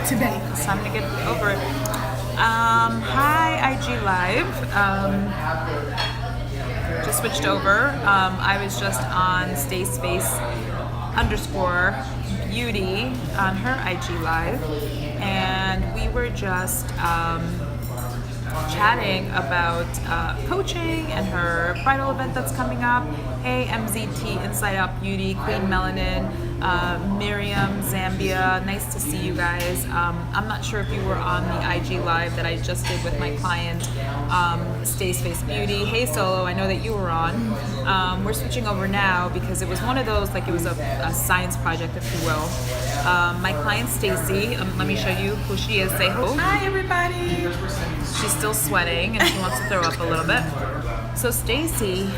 today? It's time to get over it. Hi, IG Live. Just switched over. I was just on StaySpace_beauty on her IG Live, and we were just chatting about coaching and her bridal event that's coming up. Hey, MZT, Inside Out Beauty, Queen Melanin, Miriam, Zambia, nice to see you guys. I'm not sure if you were on the IG Live that I just did with my client, StaySpace Beauty. Hey, Solo, I know that you were on. We're switching over now because it was one of those, like it was a science project, if you will. My client, Stacy, let me show you who she is. Say hello. Hi, everybody. She's still sweating and she wants to throw up a little bit. So Stacy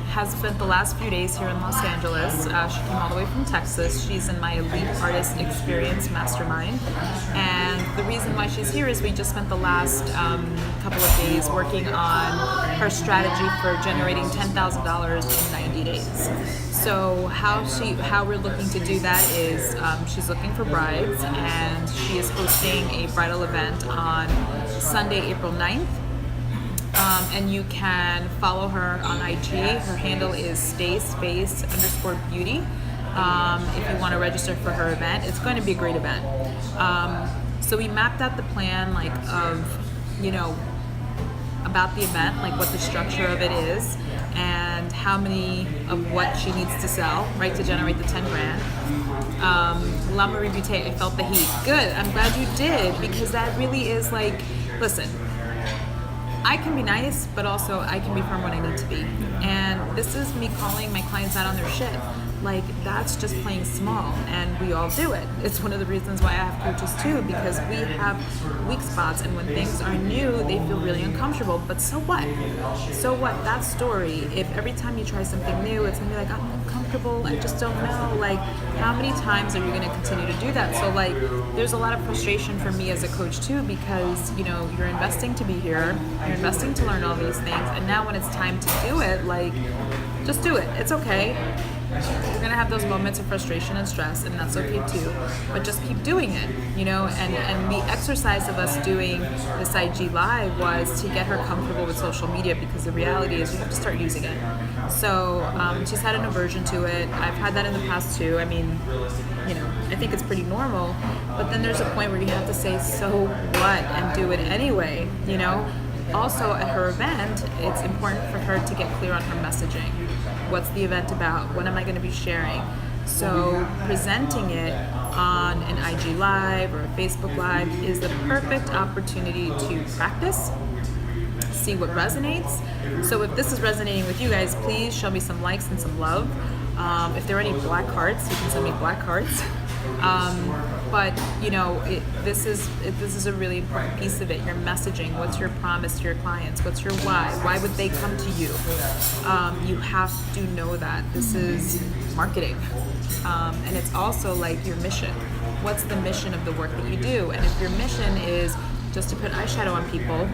has spent the last few days here in Los Angeles. She came all the way from Texas. She's in my Elite Artist Experience Mastermind. And the reason why she's here is we just spent the last couple of days working on her strategy for generating $10,000 in 90 days. So how we're looking to do that is she's looking for brides, and she is hosting a bridal event on Sunday, April 9th. And you can follow her on IG. Her handle is StaySpace_beauty. If you want to register for her event, it's going to be a great event. So we mapped out the plan, like about the event, like what the structure of it is, and how many of what she needs to sell, right, to generate the 10 grand. La Marie Butte, I felt the heat. Good, I'm glad you did, because that really is like, listen, I can be nice, but also I can be firm when I need to be. And this is me calling my clients out on their shit. Like, that's just playing small, and we all do it. It's one of the reasons why I have coaches too, because we have weak spots, and when things are new, they feel really uncomfortable. But so what? So what? That story, if every time you try something new, it's gonna be like, I'm uncomfortable, I just don't know. Like, how many times are you gonna continue to do that? So like, there's a lot of frustration for me as a coach too, because you're investing to be here, you're investing to learn all these things, and now when it's time to do it, like, just do it. It's okay. You're gonna have those moments of frustration and stress, and that's okay too. But just keep doing it, And the exercise of us doing this IG Live was to get her comfortable with social media, because the reality is you have to start using it. So she's had an aversion to it. I've had that in the past too. I mean, I think it's pretty normal. But then there's a point where you have to say, so what, and do it anyway, Also, at her event, it's important for her to get clear on her messaging. What's the event about? What am I going to be sharing? So presenting it on an IG Live or a Facebook Live is the perfect opportunity to practice, see what resonates. So if this is resonating with you guys, please show me some likes and some love. If there are any black hearts, you can send me black hearts. But this is a really important piece of it. Your messaging. What's your promise to your clients? What's your why? Why would they come to you? You have to know that this is marketing, and it's also like your mission. What's the mission of the work that you do? And if your mission is just to put eyeshadow on people,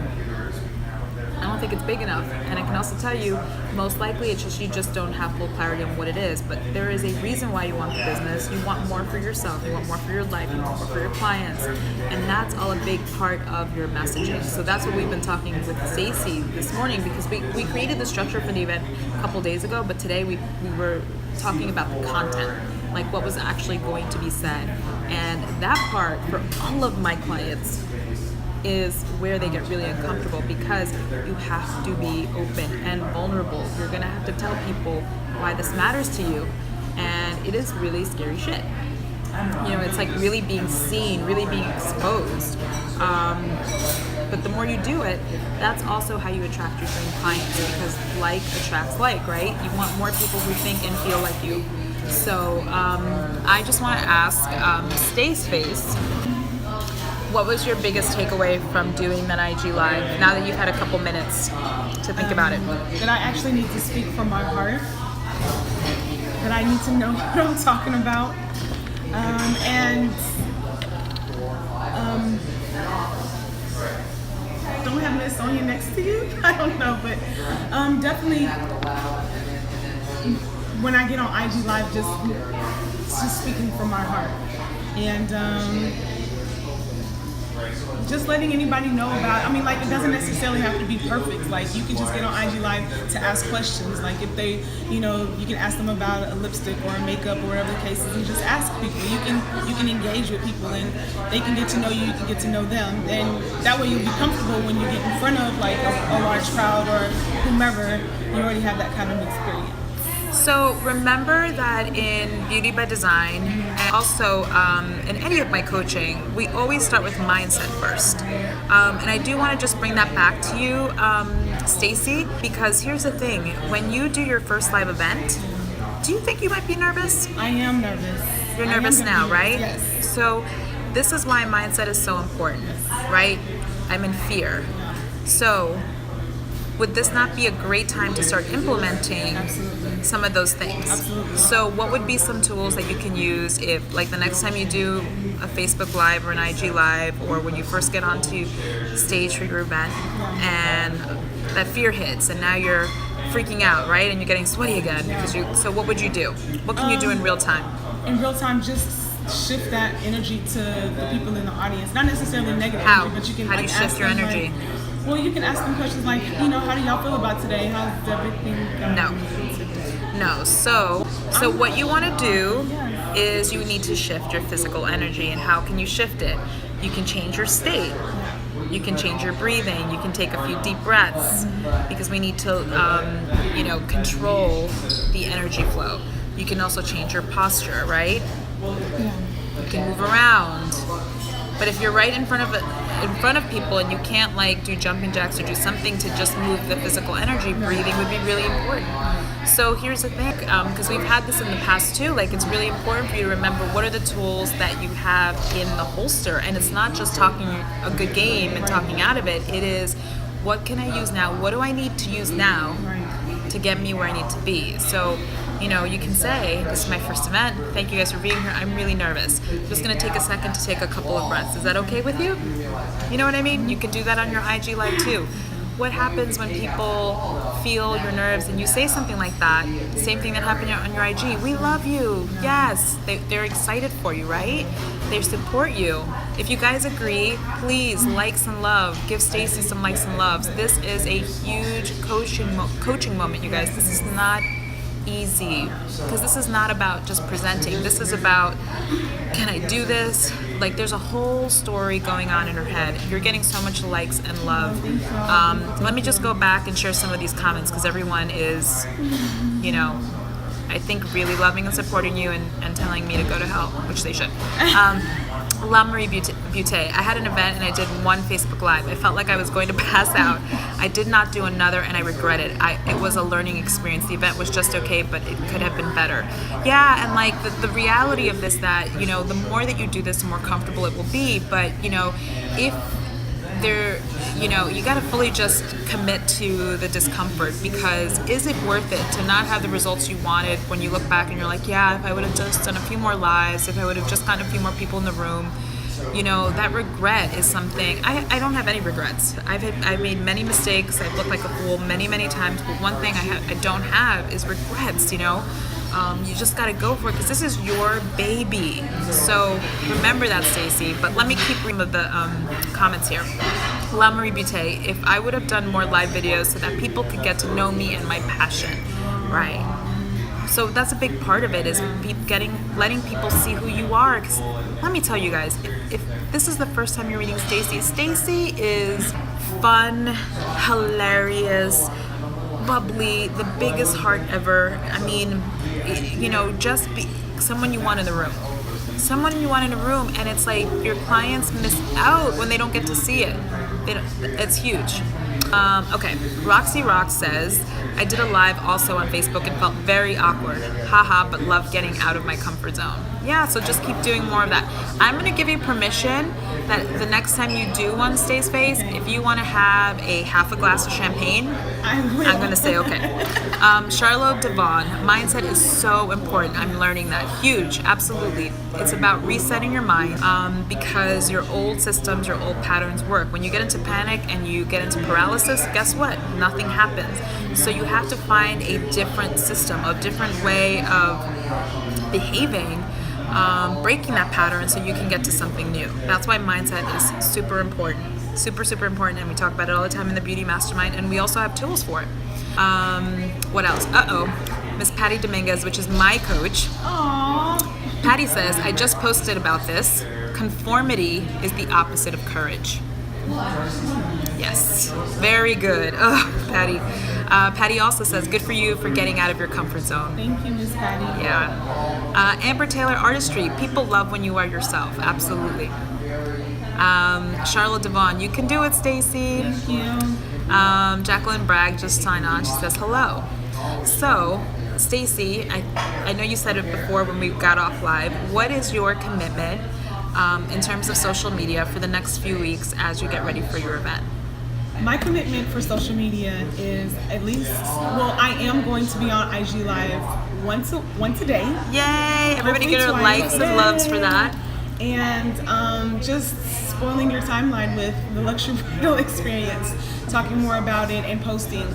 I don't think it's big enough. And I can also tell you, most likely it's just you just don't have full clarity on what it is. But there is a reason why you want the business. You want more for yourself. You want more for your life. You want more for your clients. And that's all a big part of your messaging. So that's what we've been talking with Stacey this morning, because we created the structure for the event a couple days ago, but today we were talking about the content, like what was actually going to be said. And that part, for all of my clients, is where they get really uncomfortable, because you have to be open and vulnerable. You're gonna have to tell people why this matters to you, and it is really scary shit. It's like really being seen, really being exposed. But the more you do it, that's also how you attract your dream clients, because like attracts like, right? You want more people who think and feel like you. So I just want to ask StaySpace, what was your biggest takeaway from doing that IG Live, now that you've had a couple minutes to think about it? That I actually need to speak from my heart, that I need to know what I'm talking about, don't have Miss Sonia next to you? I don't know, but definitely when I get on IG Live, just speaking from my heart. And just letting anybody know about, I mean, like, it doesn't necessarily have to be perfect. Like, you can just get on IG Live to ask questions. Like, if they, you know, you can ask them about a lipstick or a makeup or whatever the case is, and just ask people. You can engage with people, and they can get to know you, you can get to know them. And that way you'll be comfortable when you get in front of, like, a large crowd or whomever. You already have that kind of experience. So remember that in Beauty by Design, and also in any of my coaching, we always start with mindset first. And I do want to just bring that back to you, Stacy, because here's the thing. When you do your first live event, do you think you might be nervous? I am nervous. You're nervous now, right? Yes. So this is why mindset is so important, right? I'm in fear. So would this not be a great time to start implementing some of those things? Absolutely. So what would be some tools that you can use if, like, the next time you do a Facebook Live or an IG Live, or when you first get onto stage for your event and that fear hits and now you're freaking out, right? And you're getting sweaty again because so what would you do? What can you do in real time? In real time, just shift that energy to the people in the audience. Not necessarily negative How? energy, but you can How do you shift your energy? Well, you can ask them questions like, you know, how do y'all feel about today? How's everything going? No. So what you want to do is you need to shift your physical energy. And how can you shift it? You can change your state. You can change your breathing. You can take a few deep breaths because we need to, control the energy flow. You can also change your posture, right? You can move around. But if you're right in front of people and you can't, like, do jumping jacks or do something to just move the physical energy, breathing would be really important. So here's the thing, because we've had this in the past too, like, it's really important for you to remember what are the tools that you have in the holster. And it's not just talking a good game and talking out of it. It is, what can I use now? What do I need to use now to get me where I need to be? So, you know, you can say, this is my first event. Thank you guys for being here. I'm really nervous. I'm just going to take a second to take a couple of breaths. Is that okay with you? You know what I mean? You can do that on your IG Live too. What happens when people feel your nerves and you say something like that? Same thing that happened on your IG. We love you. Yes. They're excited for you, right? They support you. If you guys agree, please, likes and love. Give Stacy some likes and loves. This is a huge coaching moment, you guys. This is not easy because this is not about just presenting. This is about, can I do this? Like, there's a whole story going on in her head. You're getting so much likes and love. Let me just go back and share some of these comments because everyone is, you know, I think really loving and supporting you and telling me to go to hell, which they should. La Marie Butte, I had an event and I did one Facebook Live. I felt like I was going to pass out. I did not do another and I regret it. It was a learning experience. The event was just okay, but it could have been better. Yeah, and like the reality of this, that, you know, the more that you do this, the more comfortable it will be. But, you know, if there, you know, you got to fully just commit to the discomfort, because is it worth it to not have the results you wanted when you look back and you're like, yeah, if I would have just done a few more lives, if I would have just gotten a few more people in the room, you know, that regret is something. I don't have any regrets. I've made many mistakes. I've looked like a fool many times, but one thing I don't have is regrets, you know. You just got to go for it because this is your baby. So remember that, Stacy. But let me keep reading the comments here. La Marie Butte, if I would have done more live videos so that people could get to know me and my passion, right? So that's a big part of it, is letting people see who you are. 'Cause let me tell you guys, if this is the first time you're meeting Stacy, Stacy is fun, hilarious, bubbly, the biggest heart ever. I mean, you know, just be someone you want in the room. Someone you want in a room, and it's like your clients miss out when they don't get to see it. It's huge. Okay, Roxy Rock says, I did a live also on Facebook and felt very awkward. Haha, but loved getting out of my comfort zone. Yeah, so just keep doing more of that. I'm going to give you permission that the next time you do one Stay's Face, if you want to have a half a glass of champagne, I'm going to say okay. Charlotte Devon, mindset is so important. I'm learning that. Huge, absolutely. It's about resetting your mind, because your old systems, your old patterns work. When you get into panic and you get into paralysis, guess what? Nothing happens. So you have to find a different system, a different way of behaving breaking that pattern so you can get to something new. That's why mindset is super important. Super, super important, and we talk about it all the time in the Beauty Mastermind, and we also have tools for it. What else? Miss Patty Dominguez, which is my coach. Aww. Patty says, I just posted about this. Conformity is the opposite of courage. Yes, very good. Oh, Patty. Patty also says, good for you for getting out of your comfort zone. Thank you, Miss Patty. Yeah. Amber Taylor Artistry. People love when you are yourself. Absolutely. Charlotte Devon, you can do it, Stacy. Thank you. Jacqueline Bragg just signed on. She says hello. So, Stacy, I know you said it before when we got off live. What is your commitment in terms of social media for the next few weeks as you get ready for your event? My commitment for social media is at least, well, I am going to be on IG Live once a day. Yay! Everybody get her likes and loves for that. And just spoiling your timeline with the luxury bridal experience, talking more about it and posting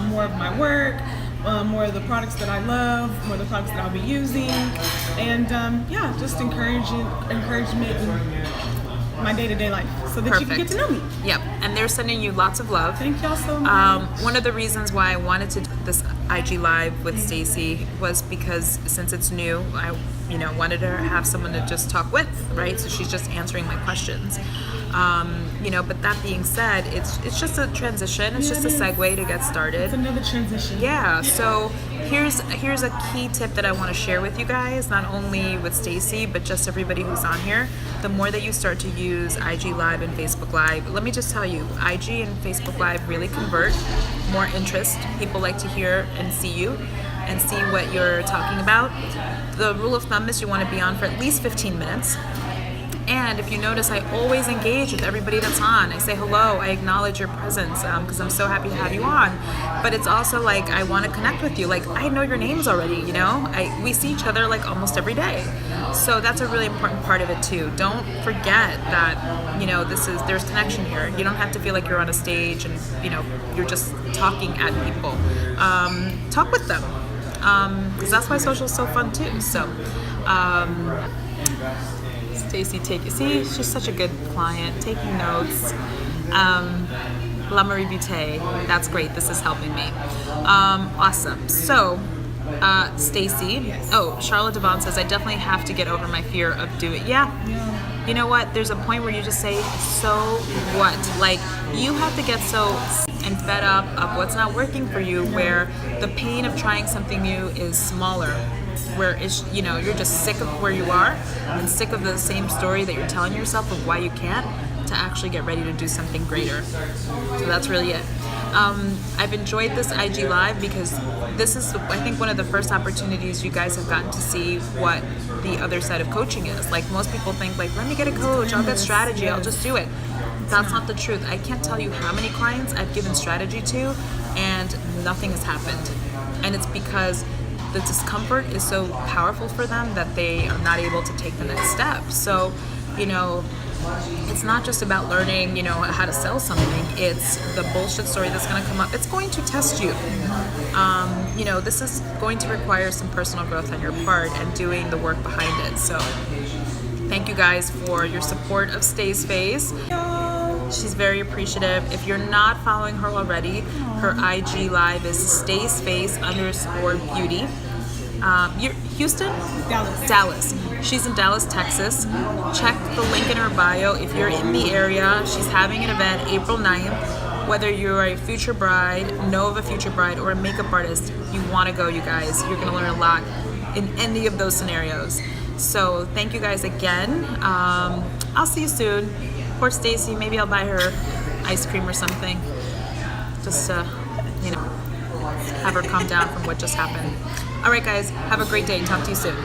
more of my work, more of the products that I love, more of the products that I'll be using, and yeah, just encouragement in my day-to-day life so that you can get to know me. Yep, and they're sending you lots of love. Thank y'all so much. One of the reasons why I wanted to do this IG Live with Stacy was because since it's new, I wanted to have someone to just talk with, right? So she's just answering my questions. But that being said, it's just a transition. It's just a segue to get started. It's another transition. Yeah. So here's a key tip that I want to share with you guys, not only with Stacy, but just everybody who's on here. The more that you start to use IG Live and Facebook Live, let me just tell you, IG and Facebook Live really convert more interest. People like to hear and see you and see what you're talking about. The rule of thumb is you want to be on for at least 15 minutes. And if you notice, I always engage with everybody that's on. I say hello, I acknowledge your presence because I'm so happy to have you on. But it's also like I want to connect with you. Like I know your names already, we see each other like almost every day. So that's a really important part of it too. Don't forget that, there's connection here. You don't have to feel like you're on a stage and, you're just talking at people. Talk with them. Because that's why social is so fun too. So, Stacy, she's such a good client, taking notes. La Marie Butte, that's great. This is helping me. Awesome. So, Stacy, Charlotte Devon says, I definitely have to get over my fear of doing it. Yeah. You know what? There's a point where you just say, so what? Like, you have to get so and fed up of what's not working for you, where the pain of trying something new is smaller, where it's, you're just sick of where you are and sick of the same story that you're telling yourself of why you can't, to actually get ready to do something greater. So that's really it. I've enjoyed this IG Live because this is, I think, one of the first opportunities you guys have gotten to see what the other side of coaching is. Like, most people think, like, let me get a coach, I'll get strategy, I'll just do it. That's not the truth. I can't tell you how many clients I've given strategy to and nothing has happened. And it's because the discomfort is so powerful for them that they are not able to take the next step. So, it's not just about learning, how to sell something. It's the bullshit story that's going to come up. It's going to test you. This is going to require some personal growth on your part and doing the work behind it. So thank you guys for your support of Stay's Face. She's very appreciative. If you're not following her already, her IG Live is staysface_beauty. You're Houston? Dallas. She's in Dallas, Texas. Check the link in her bio. If you're in the area, she's having an event April 9th. Whether you're a future bride, know of a future bride, or a makeup artist, you want to go, you guys. You're going to learn a lot in any of those scenarios. So thank you guys again. I'll see you soon. Poor Stacy, maybe I'll buy her ice cream or something. Just to, have her calm down from what just happened. All right, guys, have a great day. Talk to you soon.